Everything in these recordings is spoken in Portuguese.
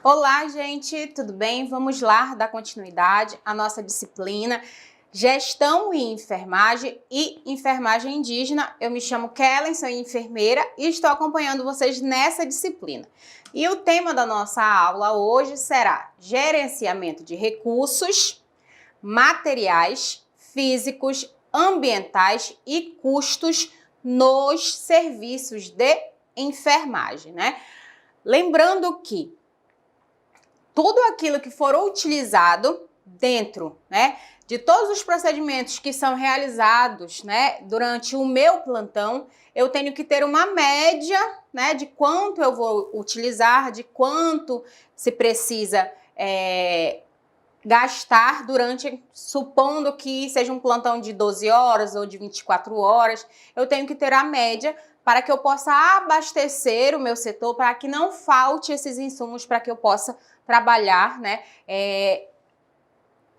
Olá, gente, tudo bem? Vamos lá dar continuidade à nossa disciplina Gestão e Enfermagem e Enfermagem Indígena. Eu me chamo Kellen, sou enfermeira e estou acompanhando vocês nessa disciplina. E o tema da nossa aula hoje será gerenciamento de recursos, materiais, físicos, ambientais e custos nos serviços de enfermagem, né? Lembrando que tudo aquilo que for utilizado dentro, né, de todos os procedimentos que são realizados, né, durante o meu plantão, eu tenho que ter uma média, né, de quanto eu vou utilizar, de quanto se precisa gastar durante, supondo que seja um plantão de 12 horas ou de 24 horas, eu tenho que ter a média para que eu possa abastecer o meu setor, para que não falte esses insumos, para que eu possa trabalhar, né,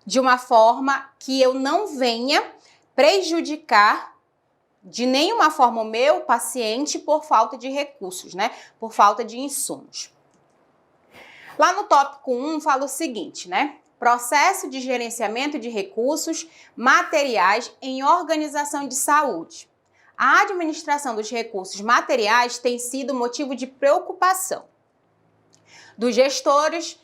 de uma forma que eu não venha prejudicar de nenhuma forma o meu paciente por falta de recursos, né, por falta de insumos. Lá no tópico 1 fala o seguinte, né, processo de gerenciamento de recursos materiais em organização de saúde. A administração dos recursos materiais tem sido motivo de preocupação dos gestores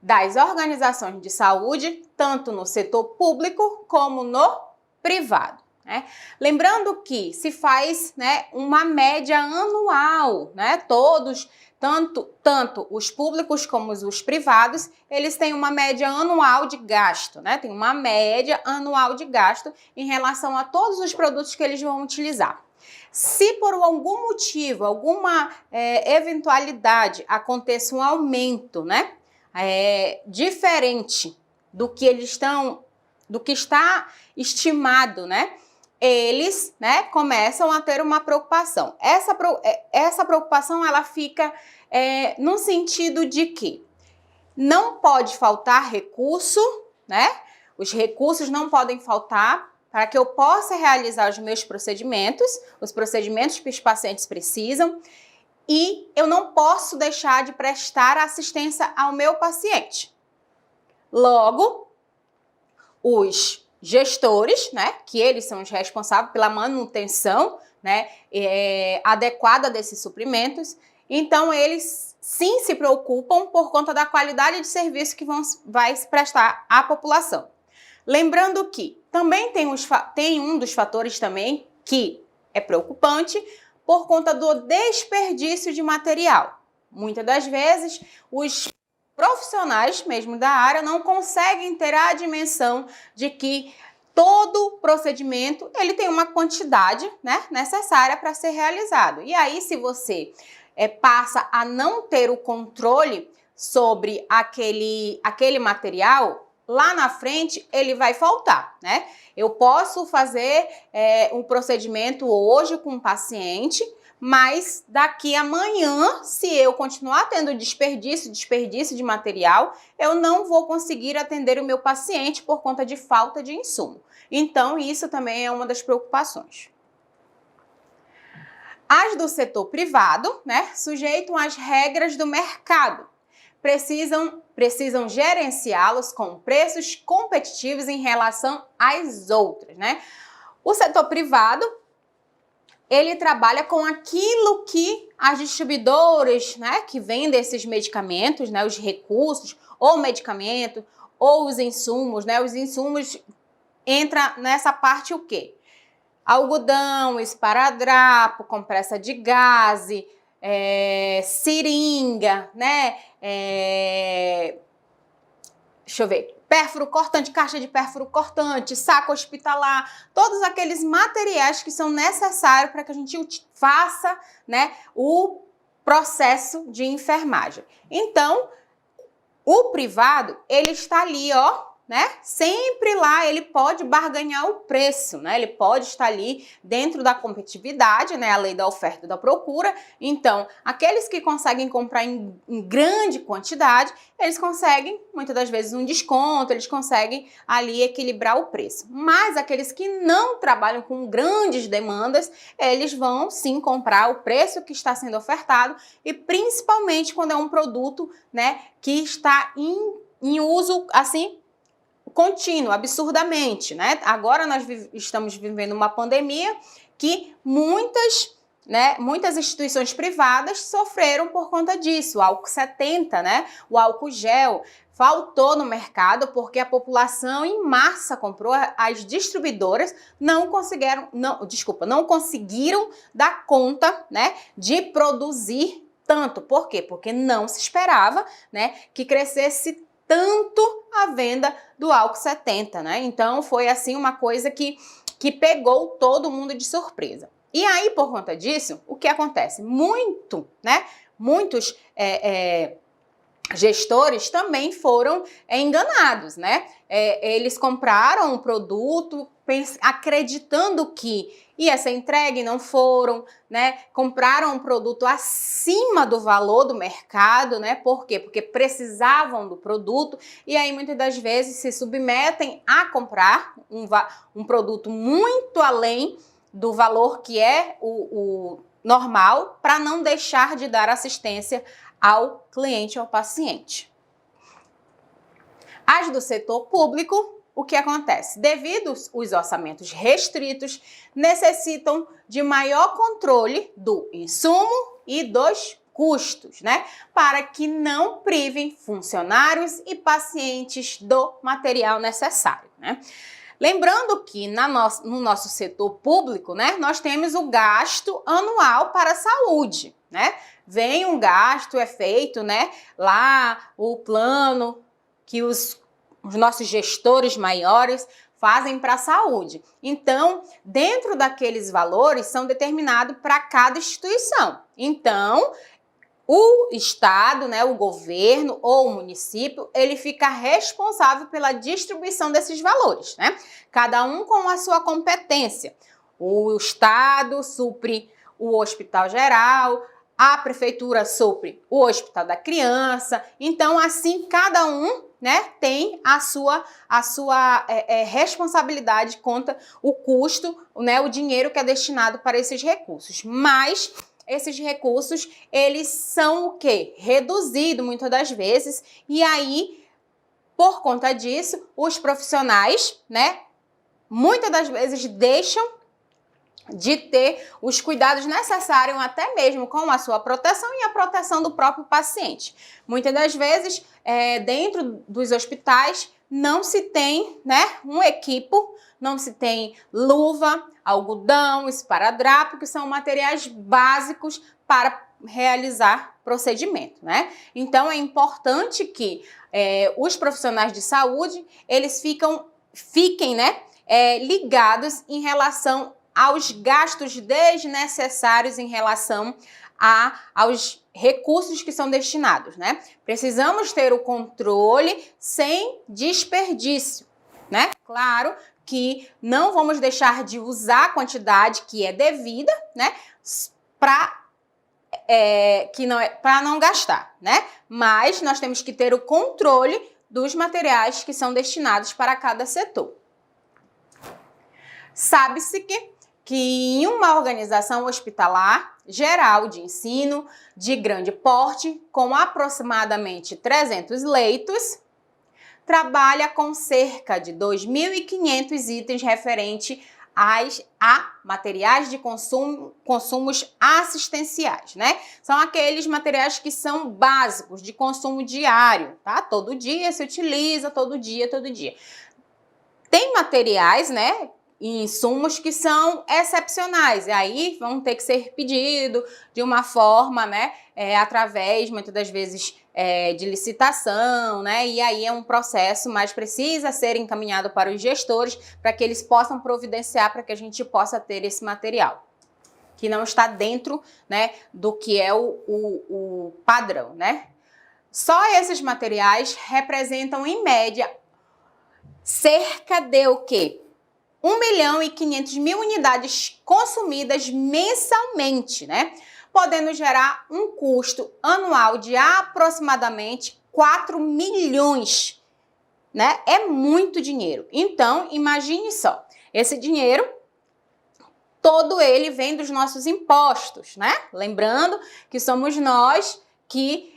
das organizações de saúde, tanto no setor público como no privado, né? Lembrando que se faz, né, uma média anual, né? Todos, tanto os públicos como os privados, eles têm uma média anual de gasto, né? Tem uma média anual de gasto em relação a todos os produtos que eles vão utilizar. Se por algum motivo, alguma eventualidade aconteça um aumento, né, diferente do que está estimado, né, eles, né, começam a ter uma preocupação. Essa preocupação ela fica no sentido de que não pode faltar recurso, né? Os recursos não podem faltar para que eu possa realizar os meus procedimentos, os procedimentos que os pacientes precisam, e eu não posso deixar de prestar assistência ao meu paciente. Logo, os gestores, né, que eles são os responsáveis pela manutenção, né, adequada desses suprimentos, então eles sim se preocupam por conta da qualidade de serviço que vai se prestar à população. Lembrando que também tem um dos fatores também que é preocupante por conta do desperdício de material. Muitas das vezes, os profissionais mesmo da área não conseguem ter a dimensão de que todo procedimento ele tem uma quantidade, né, necessária para ser realizado. E aí, se você passa a não ter o controle sobre aquele material, lá na frente ele vai faltar, né? Eu posso fazer um procedimento hoje com um paciente, mas daqui a amanhã, se eu continuar tendo desperdício de material, eu não vou conseguir atender o meu paciente por conta de falta de insumo. Então, isso também é uma das preocupações. As do setor privado, né, sujeitam às regras do mercado. Precisam gerenciá-los com preços competitivos em relação às outras, né? O setor privado, ele trabalha com aquilo que as distribuidoras, né, que vendem esses medicamentos, né, os recursos, ou medicamento, ou os insumos, né? Os insumos entra nessa parte o quê? Algodão, esparadrapo, compressa de gaze, seringa, né? Deixa eu ver, pérfuro cortante, caixa de pérfuro cortante, saco hospitalar, todos aqueles materiais que são necessários para que a gente faça, né, o processo de enfermagem. Então, o privado, ele está ali, ó, né, sempre lá ele pode barganhar o preço, né? Ele pode estar ali dentro da competitividade, né? A lei da oferta e da procura. Então, aqueles que conseguem comprar em grande quantidade, eles conseguem, muitas das vezes, um desconto, eles conseguem ali equilibrar o preço. Mas aqueles que não trabalham com grandes demandas, eles vão sim comprar o preço que está sendo ofertado e principalmente quando é um produto, né, que está em uso, assim, contínuo, absurdamente, né? Agora nós estamos vivendo uma pandemia que muitas instituições privadas sofreram por conta disso. O álcool 70, né? O álcool gel faltou no mercado porque a população em massa comprou, as distribuidoras não conseguiram dar conta, né, de produzir tanto. Por quê? Porque não se esperava, né, que crescesse tanto a venda do álcool 70, né? Então foi assim uma coisa que pegou todo mundo de surpresa. E aí, por conta disso, o que acontece? Muitos gestores também foram enganados, né? Eles compraram um produto acreditando que ia ser entregue e não foram, né? Compraram um produto acima do valor do mercado, né? Por quê? Porque precisavam do produto e aí muitas das vezes se submetem a comprar um produto muito além do valor que é o normal para não deixar de dar assistência ao cliente, ao paciente. As do setor público, o que acontece? Devido os orçamentos restritos, necessitam de maior controle do insumo e dos custos, né? Para que não privem funcionários e pacientes do material necessário, né? Lembrando que no nosso setor público, né, nós temos o gasto anual para a saúde, né? Vem um gasto, é feito, né, lá o plano que os nossos gestores maiores fazem para a saúde. Então, dentro daqueles valores são determinados para cada instituição. Então, o Estado, né, o governo ou o município, ele fica responsável pela distribuição desses valores, né? Cada um com a sua competência. O Estado supre o Hospital Geral, a Prefeitura supre o Hospital da Criança. Então, assim, cada um, né, tem a sua responsabilidade quanto o custo, né, o dinheiro que é destinado para esses recursos. Mas esses recursos, eles são o quê? Reduzidos muitas das vezes, e aí, por conta disso, os profissionais, né, muitas das vezes deixam de ter os cuidados necessários até mesmo com a sua proteção e a proteção do próprio paciente. Muitas das vezes, dentro dos hospitais, não se tem, né, um equipo, não se tem luva, algodão, esparadrapo, que são materiais básicos para realizar procedimento, né? Então, é importante que os profissionais de saúde, eles fiquem, né, ligados em relação aos gastos desnecessários em relação aos recursos que são destinados, né? Precisamos ter o controle sem desperdício, né? Claro que não vamos deixar de usar a quantidade que é devida, né? Para não gastar, né? Mas nós temos que ter o controle dos materiais que são destinados para cada setor. Sabe-se que em uma organização hospitalar geral de ensino de grande porte, com aproximadamente 300 leitos, trabalha com cerca de 2.500 itens referentes a materiais de consumos assistenciais, né? São aqueles materiais que são básicos de consumo diário, tá? Todo dia se utiliza, todo dia. Tem materiais, né, e insumos que são excepcionais, e aí vão ter que ser pedido de uma forma, né, através, muitas das vezes, de licitação, né, e aí é um processo, mas precisa ser encaminhado para os gestores para que eles possam providenciar para que a gente possa ter esse material, que não está dentro, né, do que é o padrão, né. Só esses materiais representam, em média, cerca de o quê? 1.500.000 unidades consumidas mensalmente, né? Podendo gerar um custo anual de aproximadamente 4 milhões, né? É muito dinheiro. Então, imagine só, esse dinheiro, todo ele vem dos nossos impostos, né? Lembrando que somos nós que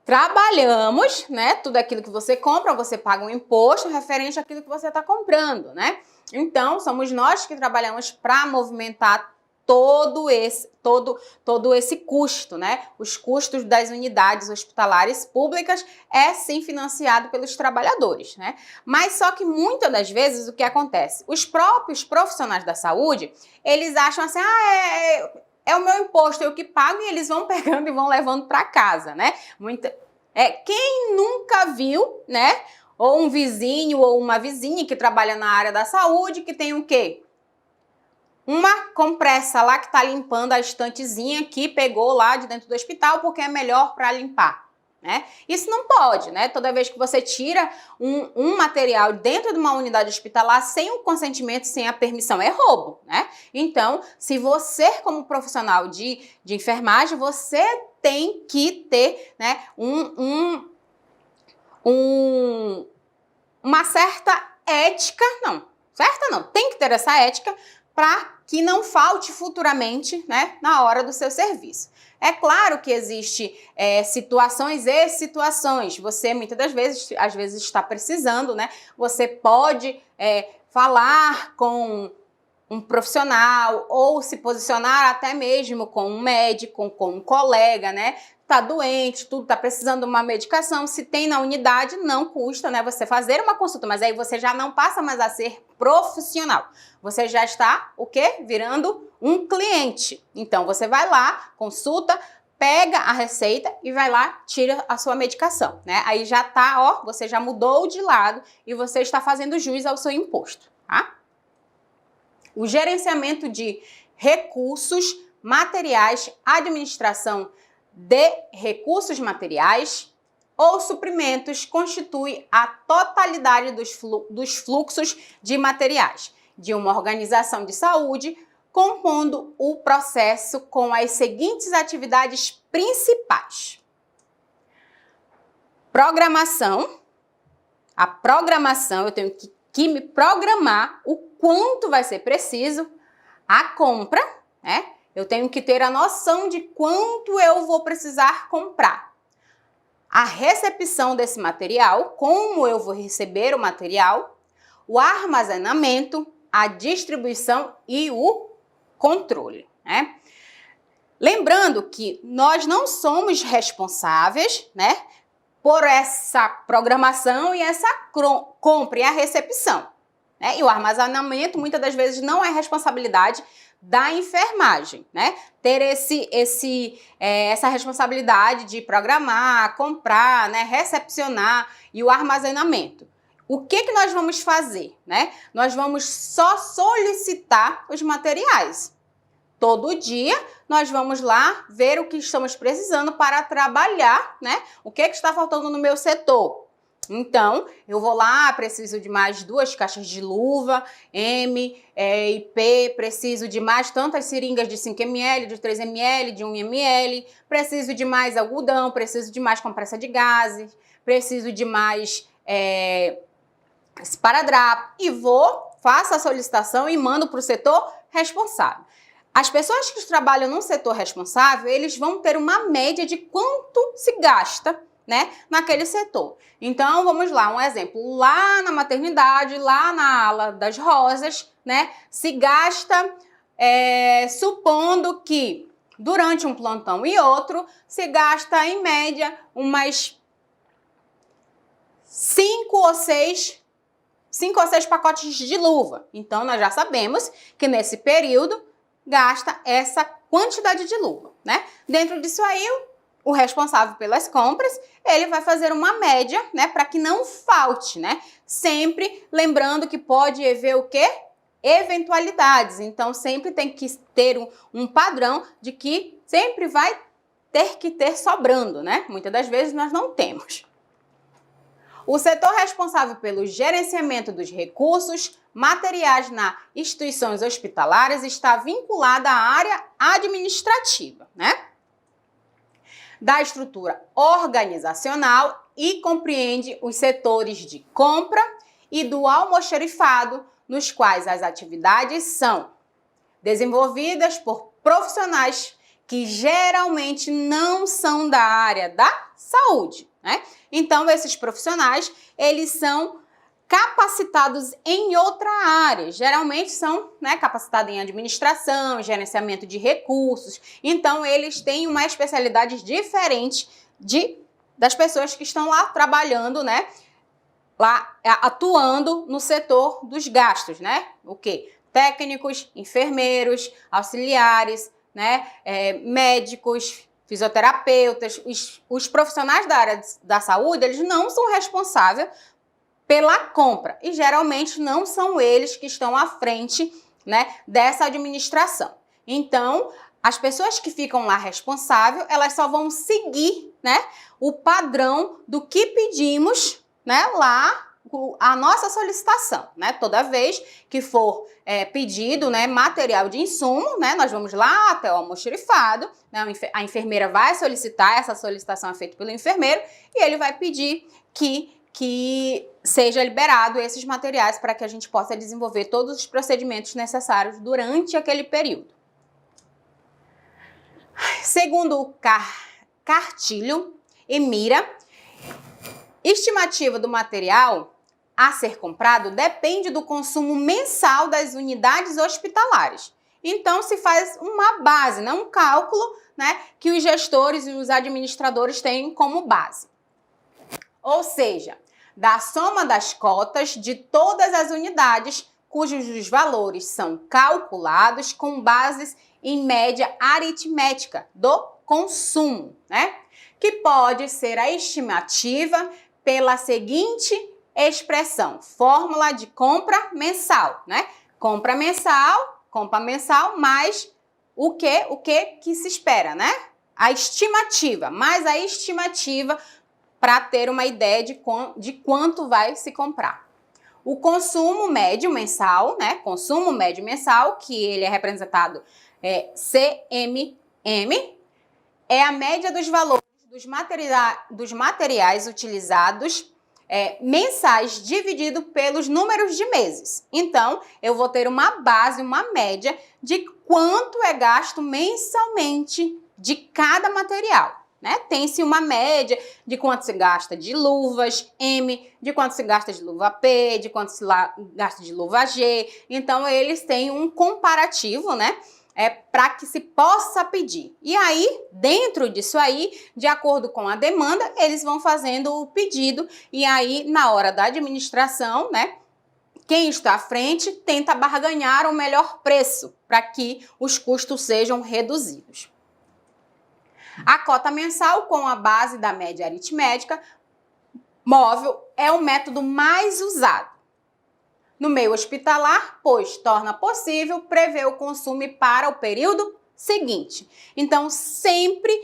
trabalhamos, né? Tudo aquilo que você compra, você paga um imposto referente àquilo que você está comprando, né? Então, somos nós que trabalhamos para movimentar todo esse custo, né? Os custos das unidades hospitalares públicas é sim financiado pelos trabalhadores, né? Mas só que muitas das vezes o que acontece? Os próprios profissionais da saúde, eles acham assim, é o meu imposto, eu que pago, e eles vão pegando e vão levando para casa, né? Quem nunca viu, né? Ou um vizinho ou uma vizinha que trabalha na área da saúde, que tem o quê? Uma compressa lá que tá limpando a estantezinha que pegou lá de dentro do hospital porque é melhor para limpar, né? Isso não pode, né? Toda vez que você tira um material dentro de uma unidade hospitalar sem o consentimento, sem a permissão, é roubo, né? Então, se você, como profissional de enfermagem, você tem que ter, né, uma certa ética, tem que ter essa ética para que não falte futuramente, né, na hora do seu serviço. É claro que existe situações e situações. Você, muitas das vezes, às vezes está precisando, né? Você pode falar com um profissional ou se posicionar até mesmo com um médico, com um colega, né? Tá doente, tudo, tá precisando de uma medicação, se tem na unidade, não custa, né, você fazer uma consulta, mas aí você já não passa mais a ser profissional. Você já está, o quê? Virando um cliente. Então, você vai lá, consulta, pega a receita e vai lá, tira a sua medicação, né? Aí já tá, ó, você já mudou de lado e você está fazendo jus ao seu imposto, tá? O gerenciamento de recursos materiais, administração de recursos materiais ou suprimentos constitui a totalidade dos fluxos de materiais de uma organização de saúde, compondo o processo com as seguintes atividades principais. Programação. A programação, eu tenho que me programar o quanto vai ser preciso. A compra, né? Eu tenho que ter a noção de quanto eu vou precisar comprar. A recepção desse material, como eu vou receber o material, o armazenamento, a distribuição e o controle, né? Lembrando que nós não somos responsáveis, né, por essa programação e essa compra e a recepção, né? E o armazenamento muitas das vezes não é responsabilidade da enfermagem, né? Ter essa responsabilidade de programar, comprar, né, recepcionar e o armazenamento. O que nós vamos fazer, né? Nós vamos só solicitar os materiais. Todo dia nós vamos lá ver o que estamos precisando para trabalhar, né? O que está faltando no meu setor. Então, eu vou lá, preciso de mais 2 caixas de luva, M e P, preciso de mais tantas seringas de 5 ml, de 3 ml, de 1 ml, preciso de mais algodão, preciso de mais compressa de gases, preciso de mais esparadrapo e faço a solicitação e mando para o setor responsável. As pessoas que trabalham no setor responsável, eles vão ter uma média de quanto se gasta, né, naquele setor. Então, vamos lá, um exemplo. Lá na maternidade, lá na ala das rosas, né, se gasta, supondo que durante um plantão e outro, se gasta em média umas 5 ou 6 pacotes de luva. Então, nós já sabemos que nesse período gasta essa quantidade de luva, né? Dentro disso aí, o responsável pelas compras, ele vai fazer uma média, né, para que não falte, né? Sempre lembrando que pode haver o quê? Eventualidades. Então, sempre tem que ter um padrão de que sempre vai ter que ter sobrando, né? Muitas das vezes nós não temos. O setor responsável pelo gerenciamento dos recursos materiais nas instituições hospitalares está vinculado à área administrativa, né? Da estrutura organizacional e compreende os setores de compra e do almoxarifado, nos quais as atividades são desenvolvidas por profissionais que geralmente não são da área da saúde, né? Então, esses profissionais, eles são capacitados em outra área, geralmente são, né, capacitados em administração, gerenciamento de recursos, então eles têm uma especialidade diferente das pessoas que estão lá trabalhando, né, lá atuando no setor dos gastos, né, o quê? Técnicos, enfermeiros, auxiliares, né, médicos, fisioterapeutas, os profissionais da área da saúde, eles não são responsáveis pela compra e geralmente não são eles que estão à frente, né, dessa administração. Então, as pessoas que ficam lá responsáveis, elas só vão seguir, né, o padrão do que pedimos, né, lá a nossa solicitação, né? Toda vez que for pedido, né, material de insumo, né, nós vamos lá até o almoxarifado, né, a enfermeira vai solicitar, essa solicitação é feita pelo enfermeiro e ele vai pedir que seja liberado esses materiais para que a gente possa desenvolver todos os procedimentos necessários durante aquele período. Segundo o Cartilho Emira, estimativa do material a ser comprado depende do consumo mensal das unidades hospitalares. Então, se faz uma base, né, um cálculo, né, que os gestores e os administradores têm como base. Ou seja, da soma das cotas de todas as unidades cujos os valores são calculados com bases em média aritmética do consumo, né? Que pode ser a estimativa pela seguinte expressão, fórmula de compra mensal, né? Compra mensal mais o que se espera, né? A estimativa, mais a estimativa para ter uma ideia de quanto vai se comprar. O consumo médio mensal, né? Consumo médio mensal, que ele é representado CMM, é a média dos valores dos materiais utilizados mensais dividido pelos números de meses. Então, eu vou ter uma base, uma média de quanto é gasto mensalmente de cada material, né? Tem-se uma média de quanto se gasta de luvas M, de quanto se gasta de luva P, de quanto se gasta de luva G. Então, eles têm um comparativo, né? Para que se possa pedir. E aí, dentro disso aí, de acordo com a demanda, eles vão fazendo o pedido e aí, na hora da administração, né, quem está à frente tenta barganhar o melhor preço para que os custos sejam reduzidos. A cota mensal com a base da média aritmética móvel é o método mais usado no meio hospitalar, pois torna possível prever o consumo para o período seguinte. Então, sempre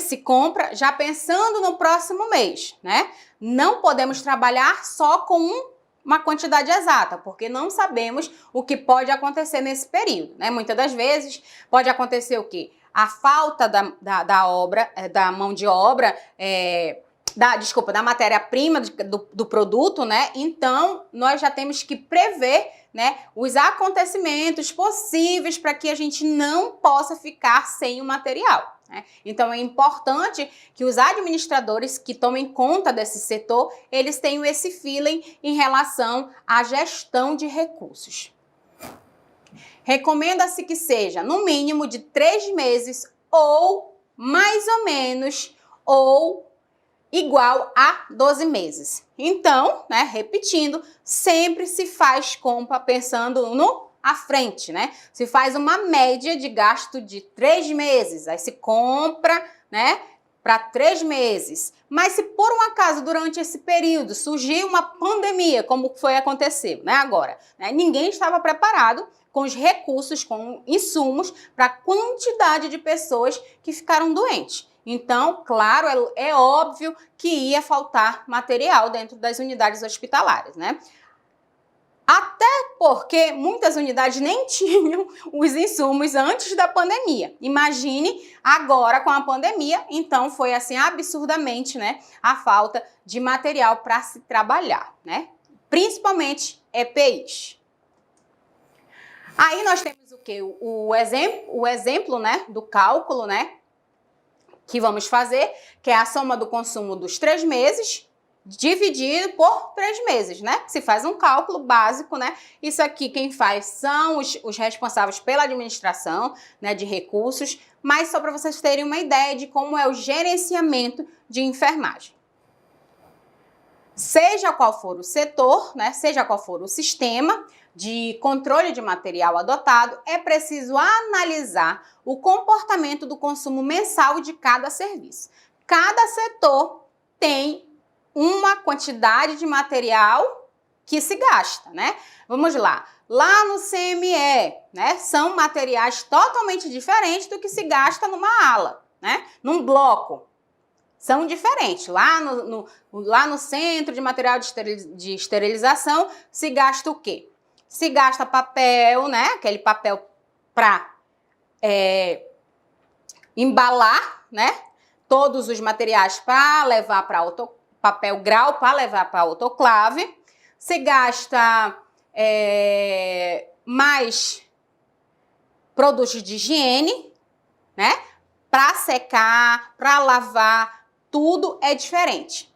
se compra já pensando no próximo mês, né? Não podemos trabalhar só com uma quantidade exata, porque não sabemos o que pode acontecer nesse período, né? Muitas das vezes pode acontecer o quê? A falta da mão de obra, da matéria-prima do produto, né? Então, nós já temos que prever, né, os acontecimentos possíveis para que a gente não possa ficar sem o material, né? Então, é importante que os administradores que tomem conta desse setor, eles tenham esse feeling em relação à gestão de recursos. Recomenda-se que seja no mínimo de 3 meses ou mais ou menos ou igual a 12 meses. Então, né, repetindo, sempre se faz compra pensando no à frente, né? Se faz uma média de gasto de 3 meses, aí se compra, né, para 3 meses. Mas se por um acaso durante esse período surgiu uma pandemia, como foi acontecer, né, agora, né, ninguém estava preparado com os recursos, com insumos para a quantidade de pessoas que ficaram doentes. Então, claro, é óbvio que ia faltar material dentro das unidades hospitalares, né? Até porque muitas unidades nem tinham os insumos antes da pandemia. Imagine agora com a pandemia, então foi assim absurdamente, né, a falta de material para se trabalhar, né? Principalmente EPIs. Aí nós temos o quê? O exemplo, né, do cálculo, né, que vamos fazer, que é a soma do consumo dos 3 meses, dividido por 3 meses, né? Se faz um cálculo básico, né? Isso aqui quem faz são os responsáveis pela administração, né, de recursos, mas só para vocês terem uma ideia de como é o gerenciamento de enfermagem. Seja qual for o setor, né, seja qual for o sistema de controle de material adotado, é preciso analisar o comportamento do consumo mensal de cada serviço. Cada setor tem uma quantidade de material que se gasta, né? Vamos lá. Lá no CME, né, são materiais totalmente diferentes do que se gasta numa ala, né? Num bloco. São diferentes. Lá no centro de material de esterilização, se gasta o quê? Se gasta papel, né? Aquele papel para embalar, né? Todos os materiais para levar para papel grau para levar para autoclave. Se gasta mais produtos de higiene, né? Para secar, para lavar, tudo é diferente.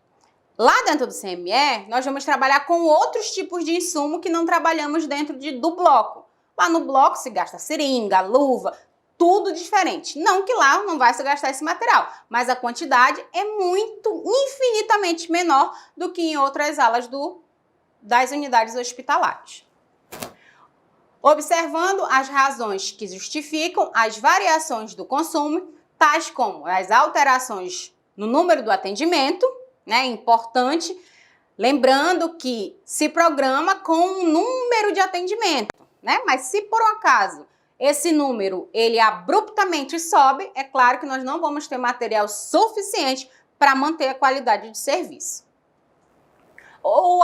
Lá dentro do CME, nós vamos trabalhar com outros tipos de insumo que não trabalhamos dentro do bloco. Lá no bloco se gasta seringa, luva, tudo diferente. Não que lá não vai se gastar esse material, mas a quantidade é infinitamente menor do que em outras alas das unidades hospitalares. Observando as razões que justificam as variações do consumo, tais como as alterações no número do atendimento, né? Importante, lembrando que se programa com um número de atendimento, né? Mas se por um acaso esse número ele abruptamente sobe, é claro que nós não vamos ter material suficiente para manter a qualidade de serviço. Ou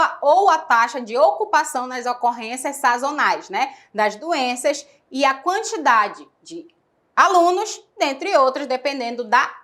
a taxa de ocupação nas ocorrências sazonais, né? Das doenças e a quantidade de alunos, dentre outros, dependendo da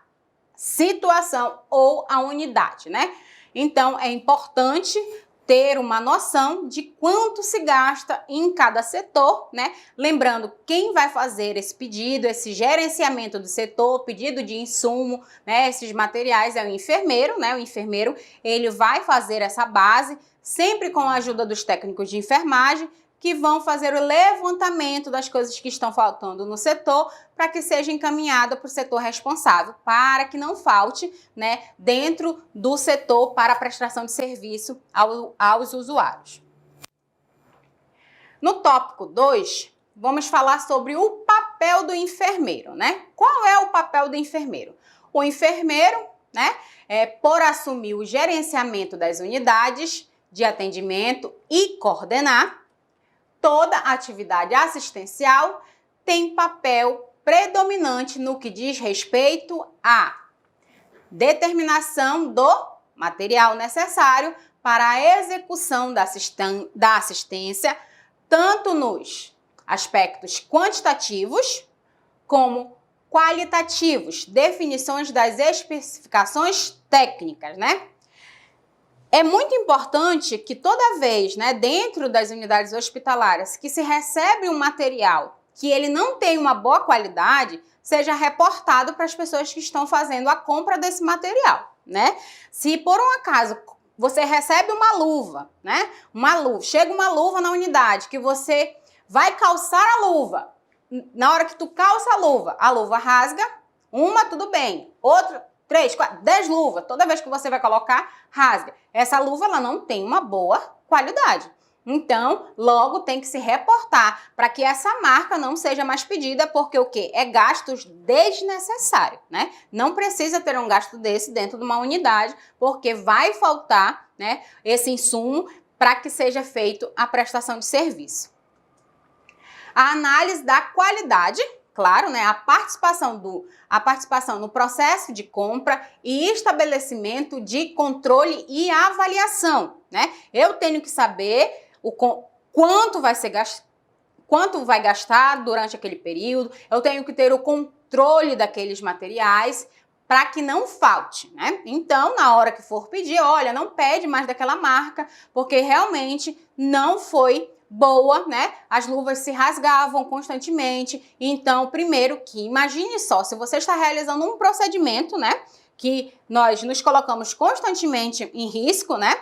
situação ou a unidade, né? Então, é importante ter uma noção de quanto se gasta em cada setor, né? Lembrando, quem vai fazer esse pedido, esse gerenciamento do setor, pedido de insumo, né? Esses materiais é o enfermeiro, né? O enfermeiro, ele vai fazer essa base, sempre com a ajuda dos técnicos de enfermagem, que vão fazer o levantamento das coisas que estão faltando no setor para que seja encaminhado para o setor responsável, para que não falte, né, dentro do setor para a prestação de serviço aos usuários. No tópico 2, vamos falar sobre o papel do enfermeiro, né? Qual é o papel do enfermeiro? O enfermeiro, né, por assumir o gerenciamento das unidades de atendimento e coordenar, toda atividade assistencial tem papel predominante no que diz respeito à determinação do material necessário para a execução da assistência, tanto nos aspectos quantitativos como qualitativos, definições das especificações técnicas, né? É muito importante que toda vez, né, dentro das unidades hospitalares, que se recebe um material que ele não tem uma boa qualidade, seja reportado para as pessoas que estão fazendo a compra desse material, né? Se por um acaso você recebe uma luva, né? Chega uma luva na unidade que você vai calçar a luva. Na hora que tu calça a luva rasga, uma tudo bem, outra 3, 4, 10 luvas, toda vez que você vai colocar, rasga. Essa luva ela não tem uma boa qualidade. Então, logo tem que se reportar para que essa marca não seja mais pedida, porque o quê? É gastos desnecessários, né? Não precisa ter um gasto desse dentro de uma unidade, porque vai faltar, né, esse insumo para que seja feito a prestação de serviço. A análise da qualidade, claro, né, a participação no processo de compra e estabelecimento de controle e avaliação, né? Eu tenho que saber quanto vai gastar durante aquele período, eu tenho que ter o controle daqueles materiais para que não falte, né? Então, na hora que for pedir, olha, não pede mais daquela marca, porque realmente não foi boa, né? As luvas se rasgavam constantemente. Então, primeiro que imagine só, se você está realizando um procedimento, né? Que nós nos colocamos constantemente em risco, né?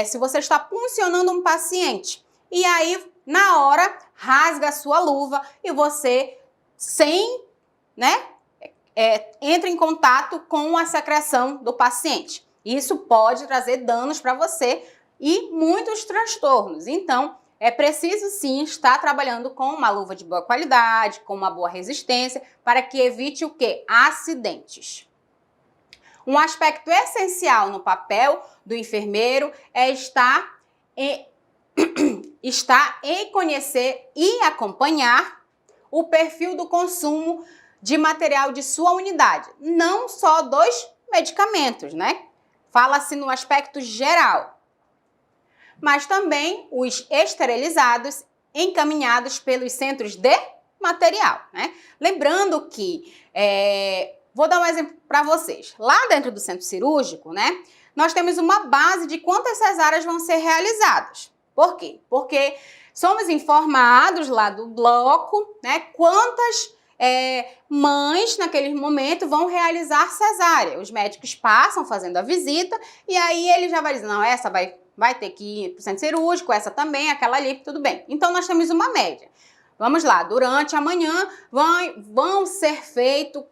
Se você está puncionando um paciente e aí, na hora, rasga a sua luva e você, entra em contato com a secreção do paciente. Isso pode trazer danos para você e muitos transtornos. Então, é preciso sim estar trabalhando com uma luva de boa qualidade, com uma boa resistência, para que evite o quê? Acidentes. Um aspecto essencial no papel do enfermeiro é estar em conhecer e acompanhar o perfil do consumo de material de sua unidade, não só dos medicamentos, né? Fala-se no aspecto geral, mas também os esterilizados encaminhados pelos centros de material, né? Lembrando que, vou dar um exemplo para vocês. Lá dentro do centro cirúrgico, né, nós temos uma base de quantas cesáreas vão ser realizadas. Por quê? Porque somos informados lá do bloco, né, quantas mães naquele momento vão realizar cesárea. Os médicos passam fazendo a visita e aí ele já vai dizer, não, essa vai ter que ir para o centro cirúrgico, essa também, aquela ali, tudo bem. Então, nós temos uma média. Vamos lá, durante a manhã vão ser feitas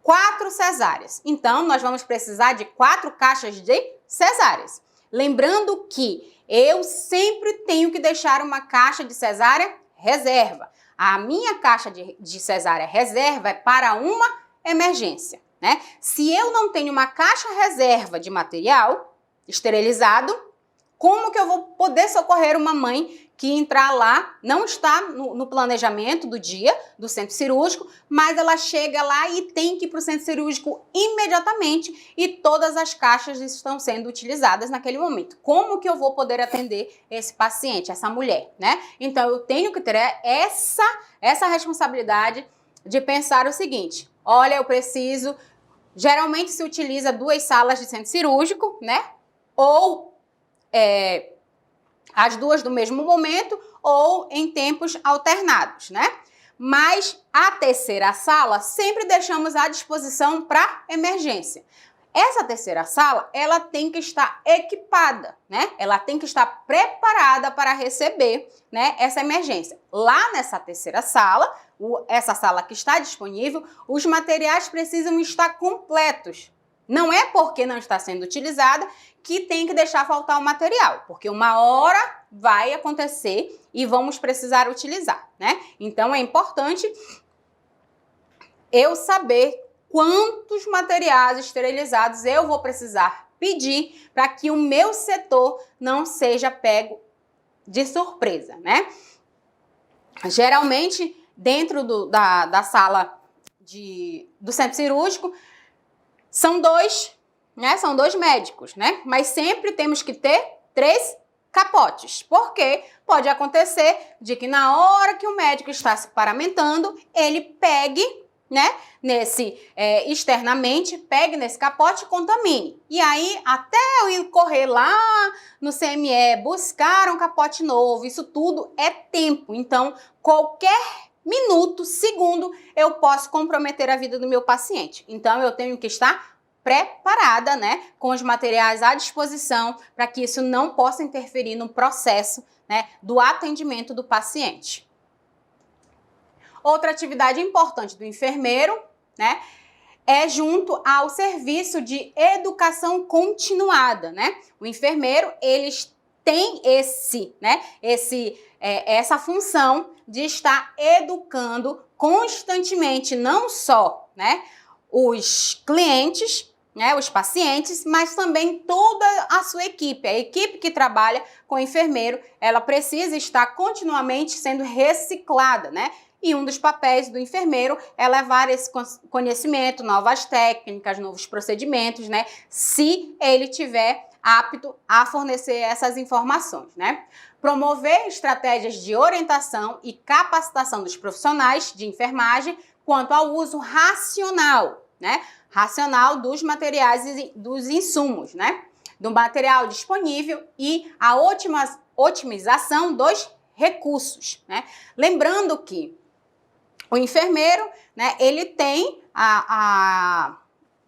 4 cesáreas. Então, nós vamos precisar de 4 caixas de cesáreas. Lembrando que eu sempre tenho que deixar uma caixa de cesárea reserva. A minha caixa de cesárea reserva é para uma emergência, né? Se eu não tenho uma caixa reserva de material esterilizado, como que eu vou poder socorrer uma mãe que entrar lá, não está no planejamento do dia do centro cirúrgico, mas ela chega lá e tem que ir para o centro cirúrgico imediatamente e todas as caixas estão sendo utilizadas naquele momento. Como que eu vou poder atender esse paciente, essa mulher, né? Então, eu tenho que ter essa responsabilidade de pensar o seguinte, olha, eu preciso... Geralmente se utiliza 2 salas de centro cirúrgico, né? Ou as 2 do mesmo momento ou em tempos alternados, né? Mas a terceira sala sempre deixamos à disposição para emergência. Essa terceira sala, ela tem que estar equipada, né? Ela tem que estar preparada para receber, né, essa emergência. Lá nessa terceira sala, essa sala que está disponível, os materiais precisam estar completos. Não é porque não está sendo utilizada que tem que deixar faltar o material, porque uma hora vai acontecer e vamos precisar utilizar, né? Então, é importante eu saber quantos materiais esterilizados eu vou precisar pedir para que o meu setor não seja pego de surpresa, né? Geralmente, dentro da sala do centro cirúrgico, são 2, né? São 2 médicos, né? Mas sempre temos que ter 3 capotes, porque pode acontecer de que na hora que o médico está se paramentando, ele pegue, né, externamente, pegue nesse capote e contamine. E aí, até eu ir correr lá no CME, buscar um capote novo, isso tudo é tempo. Então, qualquer minuto, segundo, eu posso comprometer a vida do meu paciente. Então, eu tenho que estar preparada, né, com os materiais à disposição para que isso não possa interferir no processo, né, do atendimento do paciente. Outra atividade importante do enfermeiro, né, é junto ao serviço de educação continuada, né? O enfermeiro, eles têm essa função de estar educando constantemente, não só, né, os clientes, né, os pacientes, mas também toda a sua equipe. A equipe que trabalha com o enfermeiro, ela precisa estar continuamente sendo reciclada, né? e um dos papéis do enfermeiro é levar esse conhecimento, novas técnicas, novos procedimentos, né? Se ele tiver apto a fornecer essas informações, né? Promover estratégias de orientação e capacitação dos profissionais de enfermagem quanto ao uso racional, né? Racional dos materiais e dos insumos, né? Do material disponível e a otimização dos recursos, né? Lembrando que o enfermeiro, né, ele tem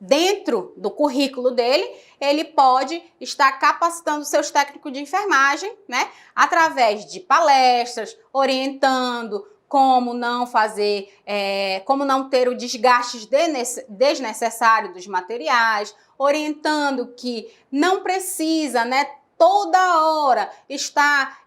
dentro do currículo dele, ele pode estar capacitando seus técnicos de enfermagem, né, através de palestras, orientando como não fazer, como não ter o desgaste desnecessário dos materiais, orientando que não precisa, né, toda hora estar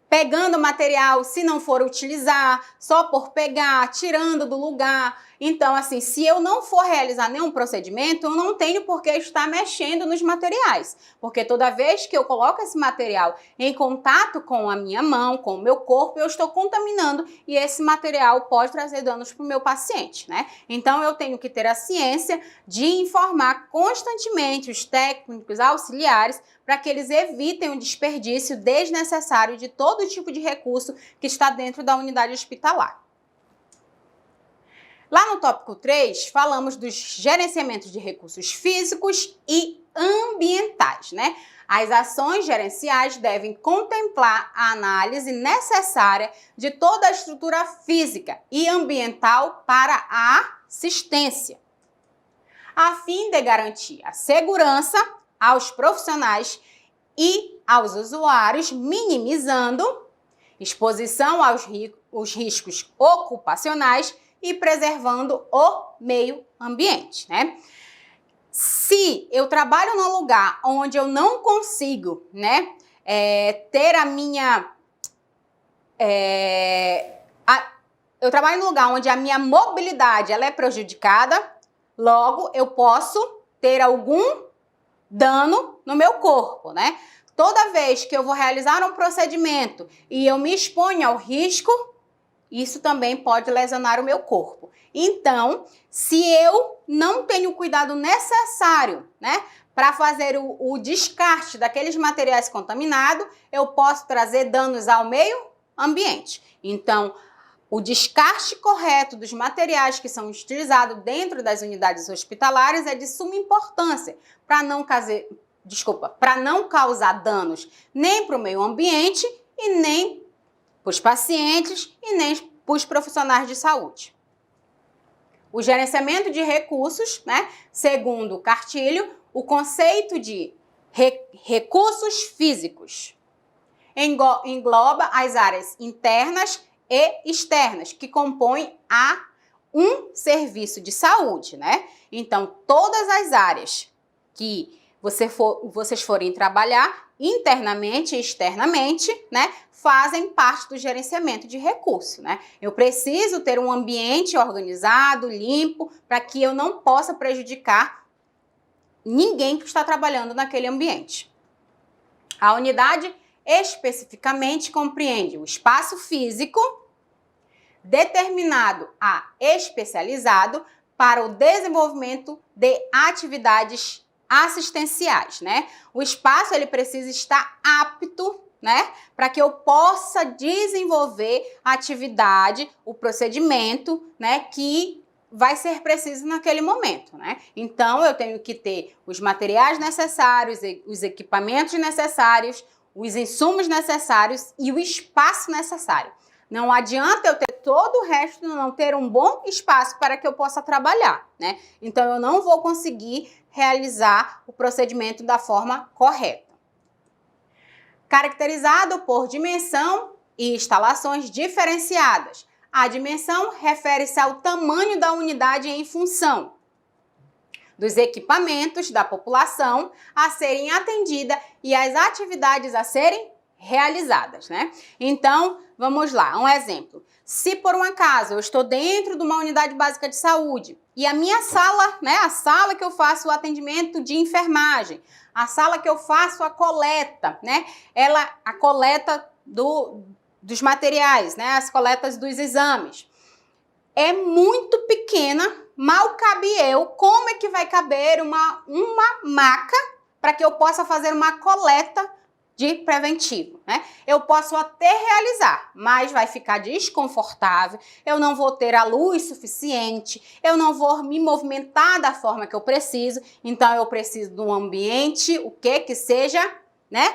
pegando material se não for utilizar, só por pegar, tirando do lugar. Então, assim, se eu não for realizar nenhum procedimento, eu não tenho por que estar mexendo nos materiais, porque toda vez que eu coloco esse material em contato com a minha mão, com o meu corpo, eu estou contaminando e esse material pode trazer danos para o meu paciente, né? Então, eu tenho que ter a ciência de informar constantemente os técnicos auxiliares para que eles evitem o desperdício desnecessário de todo tipo de recurso que está dentro da unidade hospitalar. Lá no tópico 3, falamos dos gerenciamentos de recursos físicos e ambientais, né? As ações gerenciais devem contemplar a análise necessária de toda a estrutura física e ambiental para a assistência, a fim de garantir a segurança aos profissionais e aos usuários, minimizando exposição aos riscos ocupacionais e preservando o meio ambiente, né? Se eu trabalho num lugar onde eu não consigo, né, ter a minha... eu trabalho num lugar onde a minha mobilidade ela é prejudicada, logo eu posso ter algum dano no meu corpo, né? Toda vez que eu vou realizar um procedimento e eu me exponho ao risco, isso também pode lesionar o meu corpo. Então, se eu não tenho o cuidado necessário, né, para fazer o descarte daqueles materiais contaminados, eu posso trazer danos ao meio ambiente. Então, o descarte correto dos materiais que são utilizados dentro das unidades hospitalares é de suma importância para não causar danos nem para o meio ambiente e nem para os pacientes e nem para os profissionais de saúde. O gerenciamento de recursos, né, segundo o Cartilho, o conceito de recursos físicos engloba as áreas internas e externas, que compõem um serviço de saúde, né? Então, todas as áreas que vocês forem trabalhar internamente e externamente, né, fazem parte do gerenciamento de recursos, né? Eu preciso ter um ambiente organizado, limpo, para que eu não possa prejudicar ninguém que está trabalhando naquele ambiente. A unidade especificamente compreende o espaço físico determinado a especializado para o desenvolvimento de atividades assistenciais, né? O espaço ele precisa estar apto, né, para que eu possa desenvolver a atividade, o procedimento, né, que vai ser preciso naquele momento, né? Então, eu tenho que ter os materiais necessários, os equipamentos necessários, os insumos necessários e o espaço necessário. Não adianta eu ter todo o resto e não ter um bom espaço para que eu possa trabalhar, né? Então, eu não vou conseguir realizar o procedimento da forma correta. Caracterizado por dimensão e instalações diferenciadas. A dimensão refere-se ao tamanho da unidade em função dos equipamentos da população a serem atendida e as atividades a serem realizadas, né? Então, vamos lá, um exemplo. Se por um acaso eu estou dentro de uma unidade básica de saúde e a minha sala, né, a sala que eu faço o atendimento de enfermagem, a sala que eu faço a coleta, né, a coleta dos materiais, né? As coletas dos exames. É muito pequena, mal cabe eu. Como é que vai caber uma maca para que eu possa fazer uma coleta de preventivo, né? Eu posso até realizar, mas vai ficar desconfortável, eu não vou ter a luz suficiente, eu não vou me movimentar da forma que eu preciso, então eu preciso de um ambiente, o que seja, né?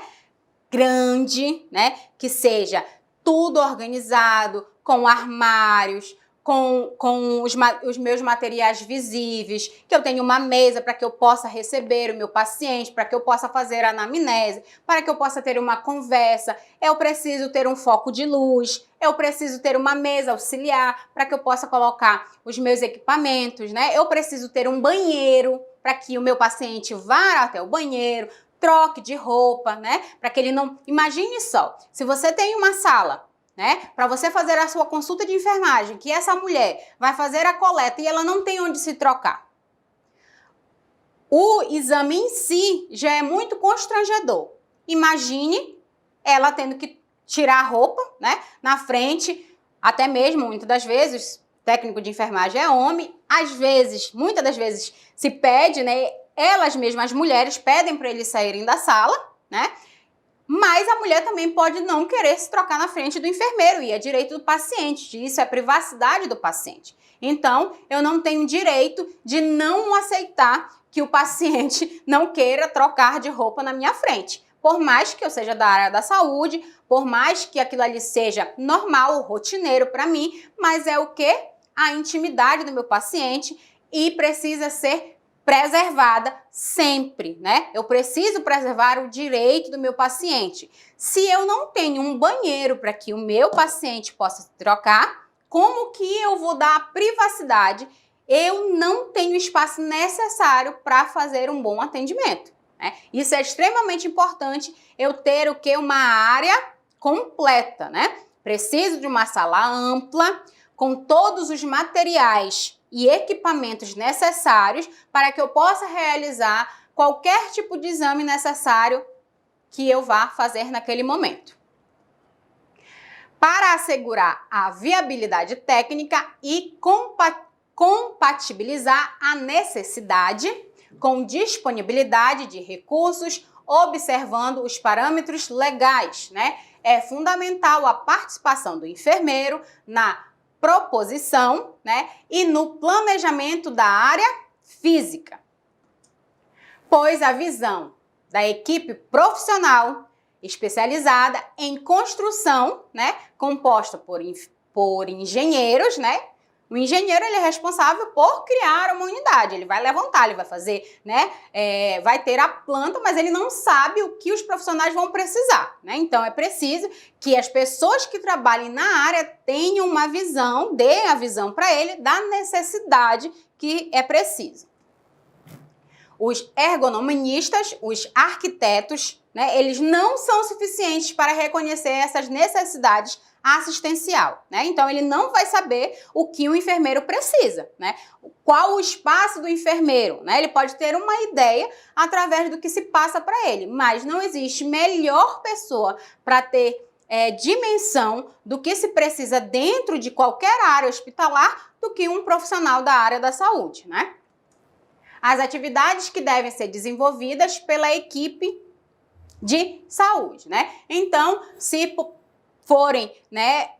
Grande, né? Que seja tudo organizado, com armários, com os meus materiais visíveis, que eu tenha uma mesa para que eu possa receber o meu paciente, para que eu possa fazer a anamnese, para que eu possa ter uma conversa. Eu preciso ter um foco de luz, eu preciso ter uma mesa auxiliar para que eu possa colocar os meus equipamentos, né? Eu preciso ter um banheiro para que o meu paciente vá até o banheiro, troque de roupa, né? Para que ele não... Imagine só, se você tem uma sala, né, para você fazer a sua consulta de enfermagem, que essa mulher vai fazer a coleta e ela não tem onde se trocar. O exame em si já é muito constrangedor. Imagine ela tendo que tirar a roupa, né, na frente, até mesmo, muitas das vezes, técnico de enfermagem é homem, às vezes, muitas das vezes, se pede, né, elas mesmas, as mulheres, pedem para eles saírem da sala, né, mas a mulher também pode não querer se trocar na frente do enfermeiro e é direito do paciente, isso é privacidade do paciente. Então, eu não tenho direito de não aceitar que o paciente não queira trocar de roupa na minha frente. Por mais que eu seja da área da saúde, por mais que aquilo ali seja normal, rotineiro para mim, mas é o quê? A intimidade do meu paciente e precisa ser preservada sempre, né? Eu preciso preservar o direito do meu paciente. Se eu não tenho um banheiro para que o meu paciente possa se trocar, como que eu vou dar a privacidade? Eu não tenho espaço necessário para fazer um bom atendimento, né? Isso é extremamente importante, eu ter o que? Uma área completa, né? Preciso de uma sala ampla, com todos os materiais e equipamentos necessários para que eu possa realizar qualquer tipo de exame necessário que eu vá fazer naquele momento. Para assegurar a viabilidade técnica e compatibilizar a necessidade com disponibilidade de recursos, observando os parâmetros legais, né? É fundamental a participação do enfermeiro na proposição, né, e no planejamento da área física, pois a visão da equipe profissional especializada em construção, né, composta por engenheiros, né? O engenheiro ele é responsável por criar uma unidade, ele vai levantar, ele vai fazer, né? Vai ter a planta, mas ele não sabe o que os profissionais vão precisar, né? Então é preciso que as pessoas que trabalhem na área tenham uma visão, deem a visão para ele da necessidade que é preciso. Os ergonomistas, os arquitetos, né? Eles não são suficientes para reconhecer essas necessidades assistencial, né? Então ele não vai saber o que o enfermeiro precisa, né? Qual o espaço do enfermeiro, né? Ele pode ter uma ideia através do que se passa para ele, mas não existe melhor pessoa para ter dimensão do que se precisa dentro de qualquer área hospitalar do que um profissional da área da saúde, né? As atividades que devem ser desenvolvidas pela equipe de saúde, né? Então, se forem, né,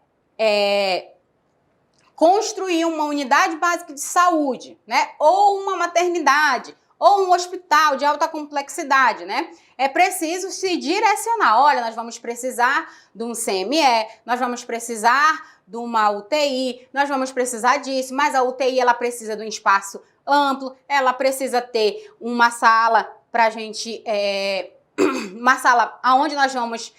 construir uma unidade básica de saúde, né, ou uma maternidade, ou um hospital de alta complexidade, né, é preciso se direcionar. Olha, nós vamos precisar de um CME, nós vamos precisar de uma UTI, nós vamos precisar disso, mas a UTI ela precisa de um espaço amplo, ela precisa ter uma sala para a gente, uma sala onde nós vamos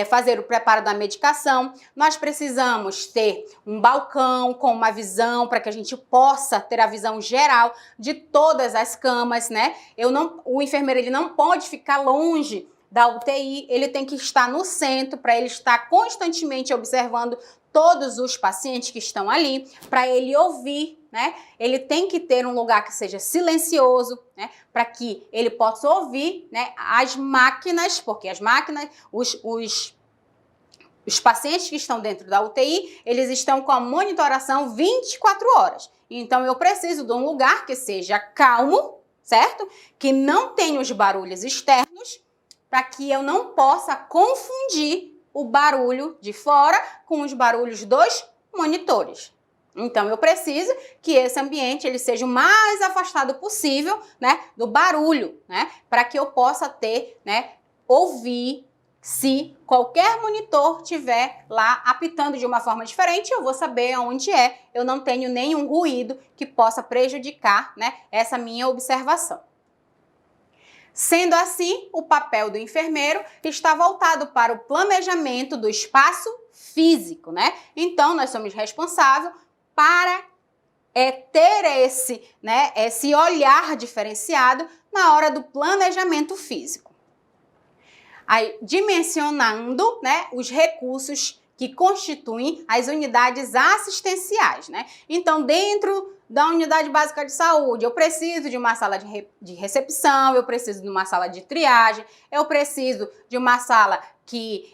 fazer o preparo da medicação, nós precisamos ter um balcão com uma visão para que a gente possa ter a visão geral de todas as camas, né? O enfermeiro ele não pode ficar longe da UTI, ele tem que estar no centro para ele estar constantemente observando todos os pacientes que estão ali, para ele ouvir, né? Ele tem que ter um lugar que seja silencioso, né? Para que ele possa ouvir, né, as máquinas, porque as máquinas, os pacientes que estão dentro da UTI, eles estão com a monitoração 24 horas. Então, eu preciso de um lugar que seja calmo, certo? Que não tenha os barulhos externos, para que eu não possa confundir o barulho de fora com os barulhos dos monitores. Então, eu preciso que esse ambiente ele seja o mais afastado possível, né, do barulho, né, para que eu possa ter, né, ouvir. Se qualquer monitor estiver lá apitando de uma forma diferente, eu vou saber onde é. Eu não tenho nenhum ruído que possa prejudicar, né, essa minha observação. Sendo assim, o papel do enfermeiro está voltado para o planejamento do espaço físico, né? Então, nós somos responsáveis para ter esse olhar diferenciado na hora do planejamento físico. Aí, dimensionando, né, os recursos que constituem as unidades assistenciais, né? Então, dentro da unidade básica de saúde, eu preciso de uma sala de recepção, eu preciso de uma sala de triagem, eu preciso de uma sala que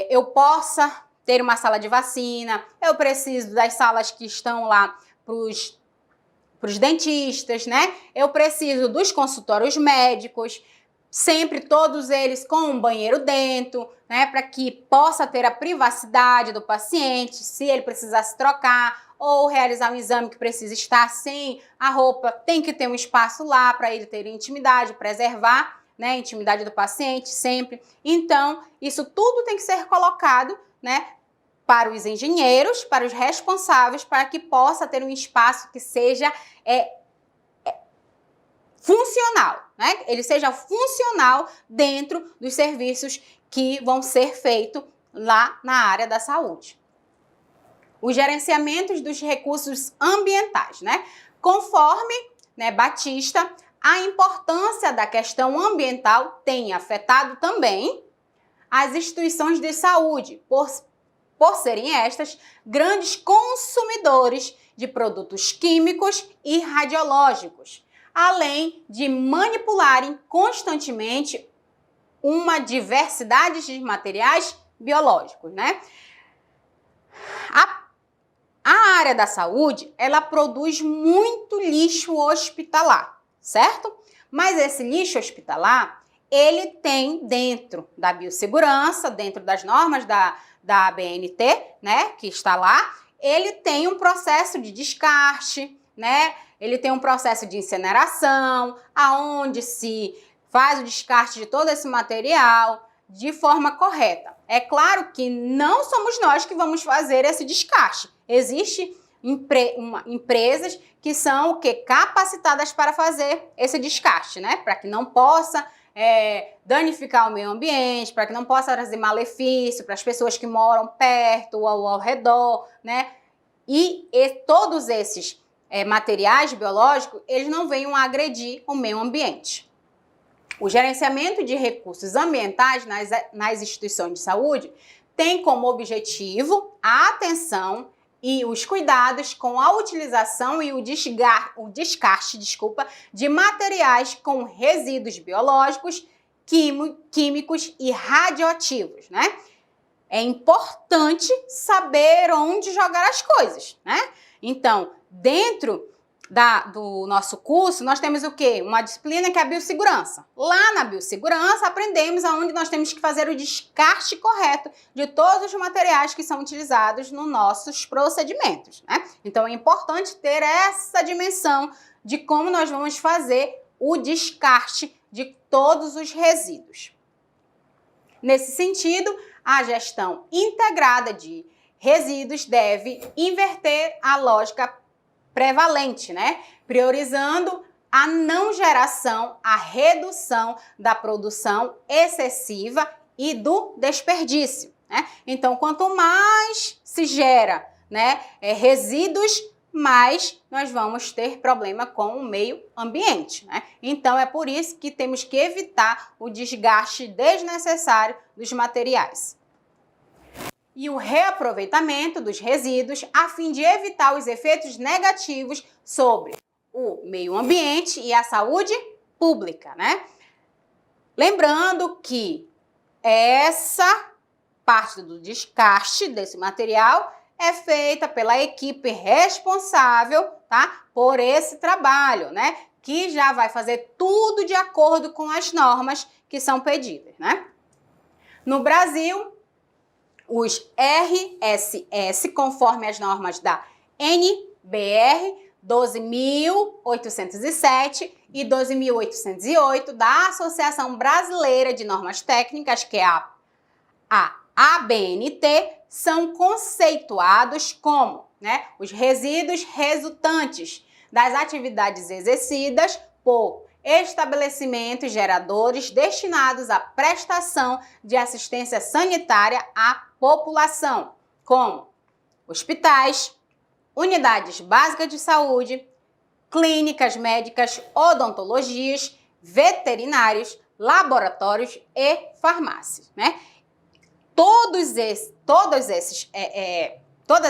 eu possa ter uma sala de vacina, eu preciso das salas que estão lá para os dentistas, né? Eu preciso dos consultórios médicos, sempre todos eles com um banheiro dentro, né, para que possa ter a privacidade do paciente, se ele precisasse trocar ou realizar um exame que precisa estar sem a roupa, tem que ter um espaço lá para ele ter intimidade, preservar, né, a intimidade do paciente sempre. Então, isso tudo tem que ser colocado, né, para os engenheiros, para os responsáveis, para que possa ter um espaço que seja funcional, né? Ele seja funcional dentro dos serviços que vão ser feitos lá na área da saúde. Os gerenciamentos dos recursos ambientais, né? Conforme, né, Batista, a importância da questão ambiental tem afetado também as instituições de saúde, por serem estas grandes consumidores de produtos químicos e radiológicos, além de manipularem constantemente uma diversidade de materiais biológicos, né? A área da saúde, ela produz muito lixo hospitalar, certo? Mas esse lixo hospitalar, ele tem dentro da biossegurança, dentro das normas da ABNT, né, que está lá, ele tem um processo de descarte, né? Ele tem um processo de incineração, aonde se faz o descarte de todo esse material de forma correta. É claro que não somos nós que vamos fazer esse descarte. Existem empresas que são o quê? Capacitadas para fazer esse descarte, né? Para que não possa danificar o meio ambiente, para que não possa trazer malefício para as pessoas que moram perto ou ao redor, né? E todos esses materiais biológicos, eles não venham a agredir o meio ambiente. O gerenciamento de recursos ambientais nas instituições de saúde tem como objetivo a atenção e os cuidados com a utilização e o descarte de materiais com resíduos biológicos, químicos e radioativos, né? É importante saber onde jogar as coisas, né? Então, dentro do nosso curso, nós temos o quê? Uma disciplina que é a biossegurança. Lá na biossegurança, aprendemos aonde nós temos que fazer o descarte correto de todos os materiais que são utilizados nos nossos procedimentos, né? Então, é importante ter essa dimensão de como nós vamos fazer o descarte de todos os resíduos. Nesse sentido, a gestão integrada de resíduos deve inverter a lógica prevalente, né? Priorizando a não geração, a redução da produção excessiva e do desperdício, né? Então, quanto mais se gera, né, resíduos, mais nós vamos ter problema com o meio ambiente, né? Então, é por isso que temos que evitar o desgaste desnecessário dos materiais. E o reaproveitamento dos resíduos a fim de evitar os efeitos negativos sobre o meio ambiente e a saúde pública, né? Lembrando que essa parte do descarte desse material é feita pela equipe responsável, tá, por esse trabalho, né, que já vai fazer tudo de acordo com as normas que são pedidas, né? No Brasil, os RSS, conforme as normas da NBR 12.807 e 12.808 da Associação Brasileira de Normas Técnicas, que é a ABNT, são conceituados como, né, os resíduos resultantes das atividades exercidas por estabelecimentos geradores destinados à prestação de assistência sanitária à população, como hospitais, unidades básicas de saúde, clínicas médicas, odontologias, veterinários, laboratórios e farmácias, né? Todas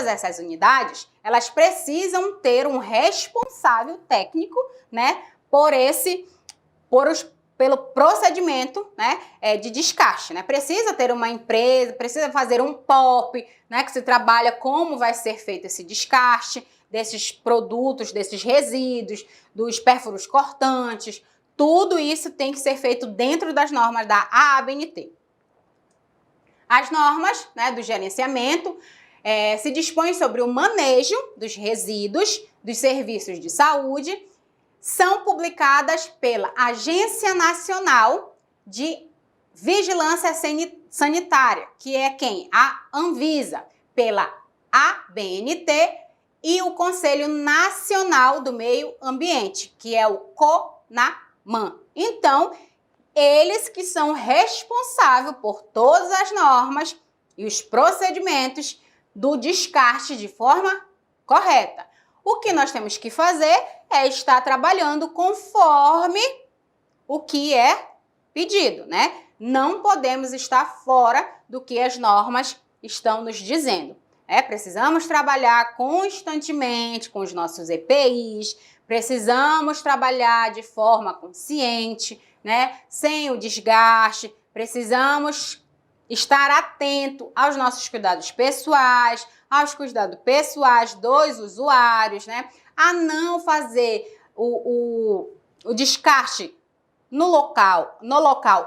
essas unidades, elas precisam ter um responsável técnico, né, pelo procedimento, né, de descarte, né? Precisa ter uma empresa, precisa fazer um POP, né, que se trabalha como vai ser feito esse descarte desses produtos, desses resíduos, dos pérfuros cortantes. Tudo isso tem que ser feito dentro das normas da ABNT. As normas, né, do gerenciamento se dispõem sobre o manejo dos resíduos dos serviços de saúde, são publicadas pela Agência Nacional de Vigilância Sanitária, que é quem? A Anvisa, pela ABNT e o Conselho Nacional do Meio Ambiente, que é o CONAMA. Então, eles que são responsáveis por todas as normas e os procedimentos do descarte de forma correta. O que nós temos que fazer é estar trabalhando conforme o que é pedido, né? Não podemos estar fora do que as normas estão nos dizendo. Precisamos trabalhar constantemente com os nossos EPIs, precisamos trabalhar de forma consciente, né? Sem o desgaste, precisamos estar atento aos nossos cuidados pessoais, aos cuidados pessoais dos usuários, né? A não fazer o descarte no local